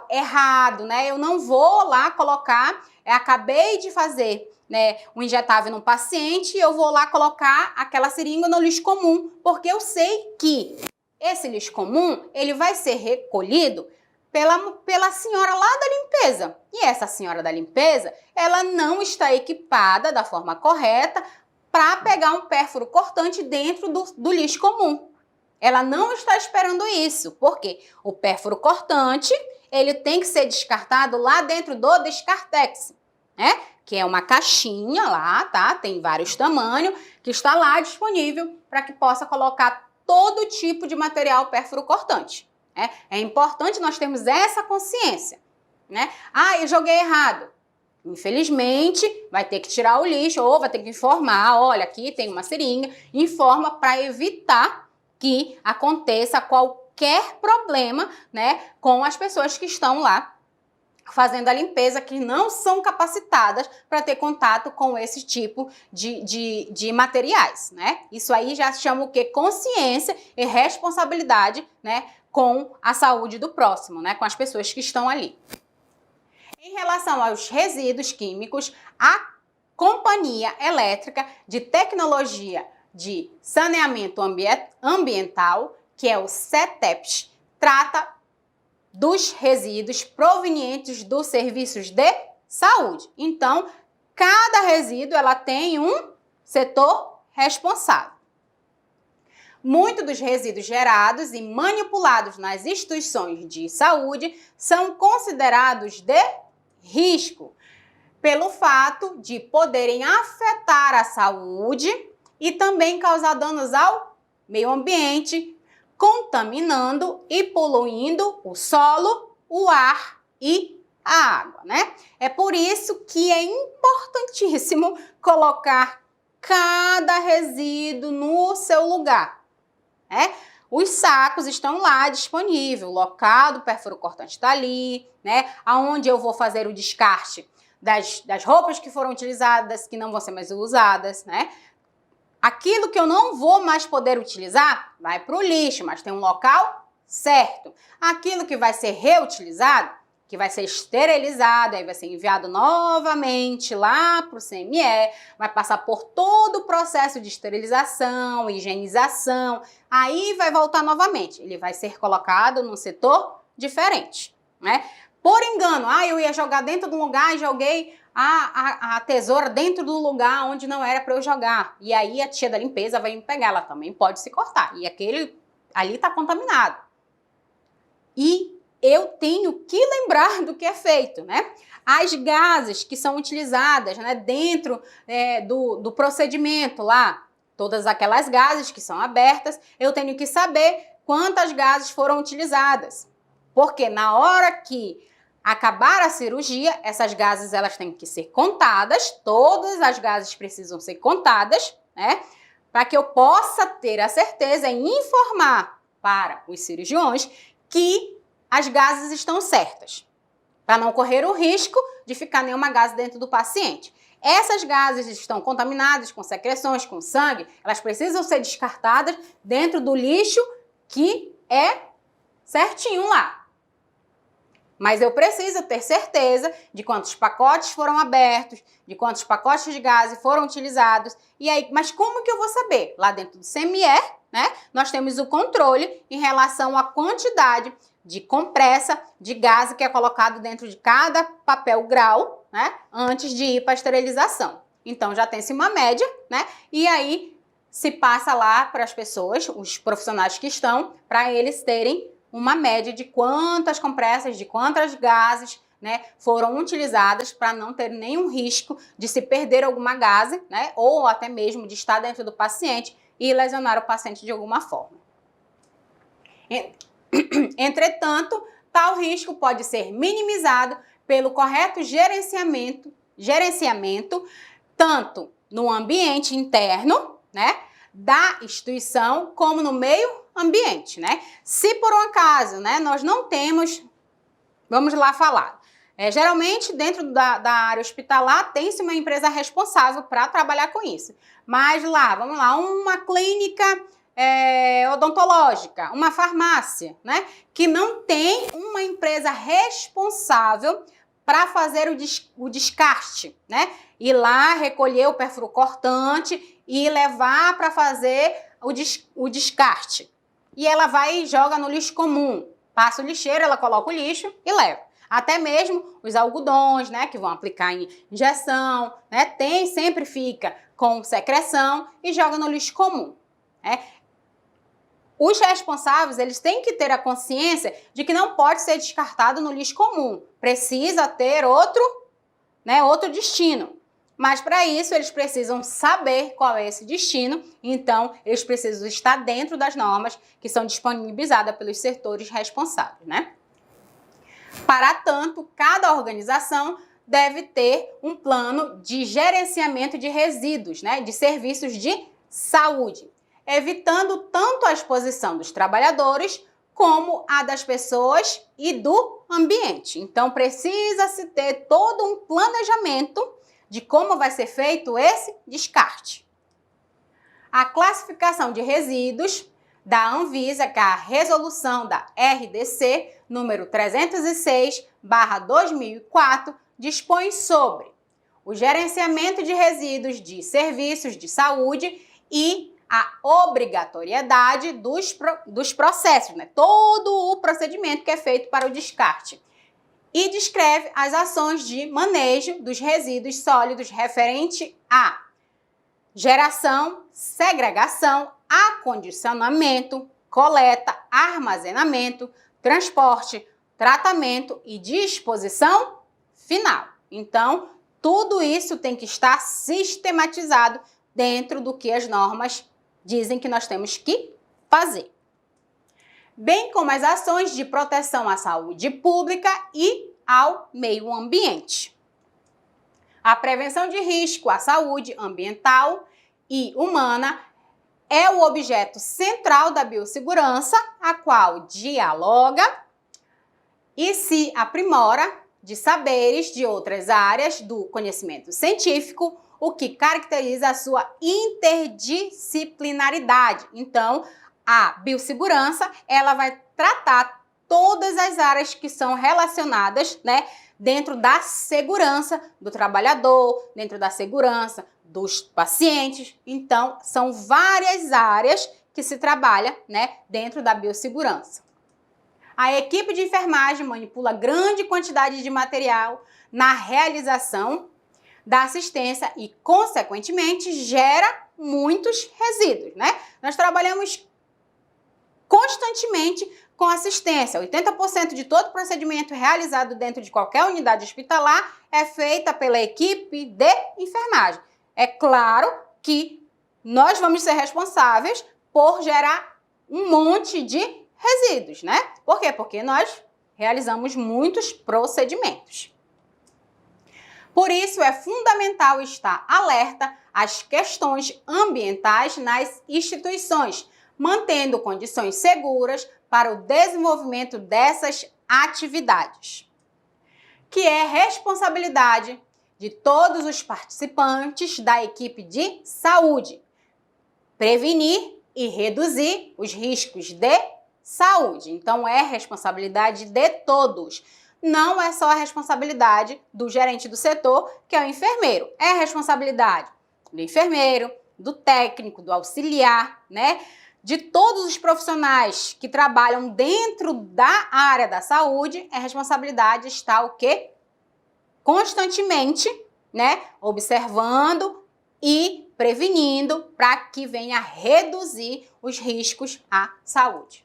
errado, né? Eu não vou lá colocar, acabei de fazer, né, um injetável no paciente e eu vou lá colocar aquela seringa no lixo comum, porque eu sei que esse lixo comum, ele vai ser recolhido pela senhora lá da limpeza. E essa senhora da limpeza, ela não está equipada da forma correta para pegar um pérfuro cortante dentro do lixo comum. Ela não está esperando isso, porque o pérfuro cortante, ele tem que ser descartado lá dentro do Descartex, né? Que é uma caixinha lá, tá? Tem vários tamanhos, que está lá disponível para que possa colocar todo tipo de material pérfuro cortante. É importante nós termos essa consciência, né? Eu joguei errado. Infelizmente, vai ter que tirar o lixo ou vai ter que informar, olha, aqui tem uma seringa, informa para evitar que aconteça qualquer problema, né, com as pessoas que estão lá fazendo a limpeza, que não são capacitadas para ter contato com esse tipo de materiais, né? Isso aí já se chama o quê? Consciência e responsabilidade, né, com a saúde do próximo, né, com as pessoas que estão ali. Em relação aos resíduos químicos, a Companhia Elétrica de Tecnologia de Saneamento Ambiental, que é o CETEPS, trata dos resíduos provenientes dos serviços de saúde. Então, cada resíduo ela tem um setor responsável. Muitos dos resíduos gerados e manipulados nas instituições de saúde são considerados de risco, pelo fato de poderem afetar a saúde e também causar danos ao meio ambiente, contaminando e poluindo o solo, o ar e a água, né? É por isso que é importantíssimo colocar cada resíduo no seu lugar, né? Os sacos estão lá disponíveis, o local do pérfuro cortante está ali, né? Aonde eu vou fazer o descarte das roupas que foram utilizadas, que não vão ser mais usadas, né? Aquilo que eu não vou mais poder utilizar, vai para o lixo, mas tem um local certo. Aquilo que vai ser reutilizado, que vai ser esterilizado, aí vai ser enviado novamente lá para o CME, vai passar por todo o processo de esterilização, higienização, aí vai voltar novamente. Ele vai ser colocado num setor diferente, né? Por engano, eu ia jogar dentro de um lugar e joguei a tesoura dentro do lugar onde não era para eu jogar. E aí a tia da limpeza vai me pegar, ela também pode se cortar. E aquele ali está contaminado. E eu tenho que lembrar do que é feito, né? As gases que são utilizadas, né, dentro do procedimento lá, todas aquelas gases que são abertas, eu tenho que saber quantas gases foram utilizadas. Porque na hora que acabar a cirurgia, essas gases elas têm que ser contadas, todas as gases precisam ser contadas, né? Para que eu possa ter a certeza em informar para os cirurgiões que as gases estão certas, para não correr o risco de ficar nenhuma gase dentro do paciente. Essas gases estão contaminadas com secreções, com sangue, elas precisam ser descartadas dentro do lixo que é certinho lá. Mas eu preciso ter certeza de quantos pacotes foram abertos, de quantos pacotes de gás foram utilizados. E aí, mas como que eu vou saber? Lá dentro do CME, né, nós temos o controle em relação à quantidade de compressa de gás que é colocado dentro de cada papel grau, né, antes de ir para a esterilização. Então já tem-se uma média, né, e aí se passa lá para as pessoas, os profissionais que estão, para eles terem uma média de quantas compressas, de quantas gases, né, foram utilizadas para não ter nenhum risco de se perder alguma gase, né, ou até mesmo de estar dentro do paciente e lesionar o paciente de alguma forma. Entretanto, tal risco pode ser minimizado pelo correto gerenciamento tanto no ambiente interno, né, da instituição, como no meio ambiente, né? Se por um acaso, né, nós não temos, vamos lá falar, geralmente dentro da área hospitalar tem-se uma empresa responsável para trabalhar com isso, mas lá, vamos lá, uma clínica odontológica, uma farmácia, né, que não tem uma empresa responsável para fazer o descarte, né, ir lá recolher o perfuro cortante e levar para fazer o descarte. E ela vai e joga no lixo comum. Passa o lixeiro, ela coloca o lixo e leva. Até mesmo os algodões, né, que vão aplicar em injeção, né, sempre fica com secreção e joga no lixo comum, né? Os responsáveis, eles têm que ter a consciência de que não pode ser descartado no lixo comum. Precisa ter outro destino. Mas para isso eles precisam saber qual é esse destino, então eles precisam estar dentro das normas que são disponibilizadas pelos setores responsáveis, né? Para tanto, cada organização deve ter um plano de gerenciamento de resíduos, né, de serviços de saúde, evitando tanto a exposição dos trabalhadores como a das pessoas e do ambiente. Então precisa-se ter todo um planejamento de como vai ser feito esse descarte. A classificação de resíduos da Anvisa, que é a resolução da RDC, número 306/2004, dispõe sobre o gerenciamento de resíduos de serviços de saúde e a obrigatoriedade dos processos, né? Todo o procedimento que é feito para o descarte. E descreve as ações de manejo dos resíduos sólidos referente a geração, segregação, acondicionamento, coleta, armazenamento, transporte, tratamento e disposição final. Então, tudo isso tem que estar sistematizado dentro do que as normas dizem que nós temos que fazer, bem como as ações de proteção à saúde pública e ao meio ambiente. A prevenção de risco à saúde ambiental e humana é o objeto central da biossegurança, a qual dialoga e se aprimora de saberes de outras áreas do conhecimento científico, o que caracteriza a sua interdisciplinaridade. Então, a biossegurança, ela vai tratar todas as áreas que são relacionadas, né, dentro da segurança do trabalhador, dentro da segurança dos pacientes. Então, são várias áreas que se trabalha, né, dentro da biossegurança. A equipe de enfermagem manipula grande quantidade de material na realização da assistência e, consequentemente, gera muitos resíduos, né? Nós trabalhamos constantemente com assistência. 80% de todo procedimento realizado dentro de qualquer unidade hospitalar é feita pela equipe de enfermagem. É claro que nós vamos ser responsáveis por gerar um monte de resíduos, né? Por quê? Porque nós realizamos muitos procedimentos. Por isso, é fundamental estar alerta às questões ambientais nas instituições, mantendo condições seguras para o desenvolvimento dessas atividades, que é responsabilidade de todos os participantes da equipe de saúde, prevenir e reduzir os riscos de saúde. Então, é responsabilidade de todos. Não é só a responsabilidade do gerente do setor, que é o enfermeiro. É responsabilidade do enfermeiro, do técnico, do auxiliar, né? De todos os profissionais que trabalham dentro da área da saúde. É responsabilidade estar o quê? Constantemente, né? Observando e prevenindo para que venha reduzir os riscos à saúde.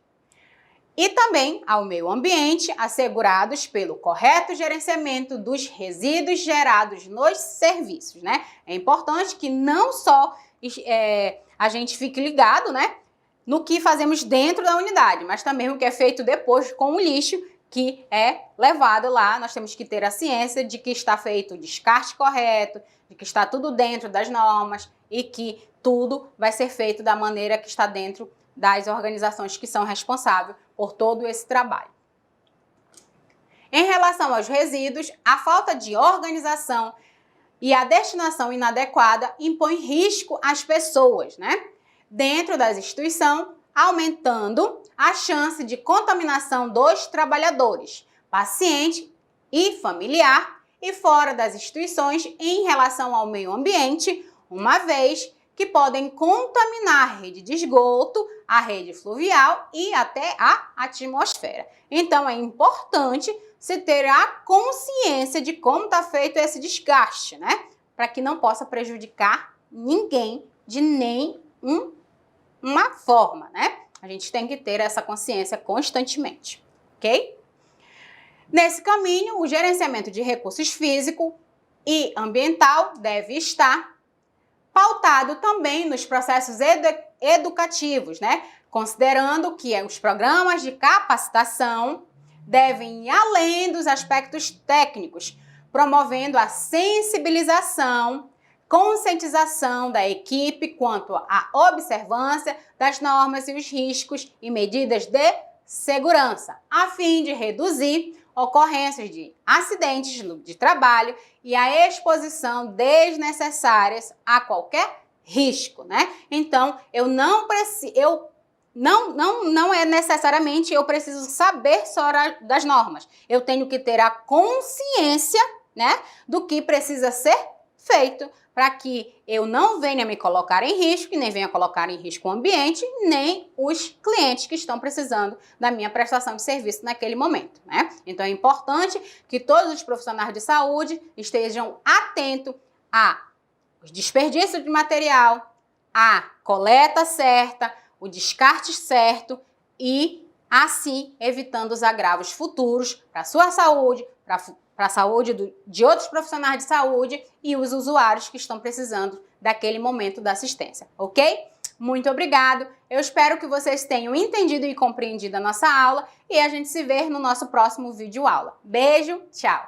E também ao meio ambiente, assegurados pelo correto gerenciamento dos resíduos gerados nos serviços, né? É importante que não só a gente fique ligado, né, no que fazemos dentro da unidade, mas também o que é feito depois com o lixo que é levado lá. Nós temos que ter a ciência de que está feito o descarte correto, de que está tudo dentro das normas e que tudo vai ser feito da maneira que está dentro das organizações que são responsáveis por todo esse trabalho. Em relação aos resíduos, a falta de organização e a destinação inadequada impõe risco às pessoas, né? Dentro das instituições, aumentando a chance de contaminação dos trabalhadores, paciente e familiar, e fora das instituições em relação ao meio ambiente, uma vez que podem contaminar a rede de esgoto, a rede fluvial e até a atmosfera. Então, é importante se ter a consciência de como está feito esse desgaste, né? Para que não possa prejudicar ninguém de nenhuma forma, né? A gente tem que ter essa consciência constantemente, ok? Nesse caminho, o gerenciamento de recursos físico e ambiental deve estar pautado também nos processos educativos, né? Considerando que os programas de capacitação devem ir além dos aspectos técnicos, promovendo a sensibilização, conscientização da equipe quanto à observância das normas e os riscos e medidas de segurança, a fim de reduzir ocorrências de acidentes de trabalho e a exposição desnecessárias a qualquer risco, né? Então, não é necessariamente eu preciso saber só das normas. Eu tenho que ter a consciência, né, do que precisa ser feito para que eu não venha me colocar em risco, e nem venha colocar em risco o ambiente, nem os clientes que estão precisando da minha prestação de serviço naquele momento, né? Então, é importante que todos os profissionais de saúde estejam atentos aos desperdícios de material, à coleta certa, o descarte certo e, assim, evitando os agravos futuros para a sua saúde, para a saúde de outros profissionais de saúde e os usuários que estão precisando daquele momento da assistência, ok? Muito obrigado, eu espero que vocês tenham entendido e compreendido a nossa aula e a gente se vê no nosso próximo vídeo aula. Beijo, tchau!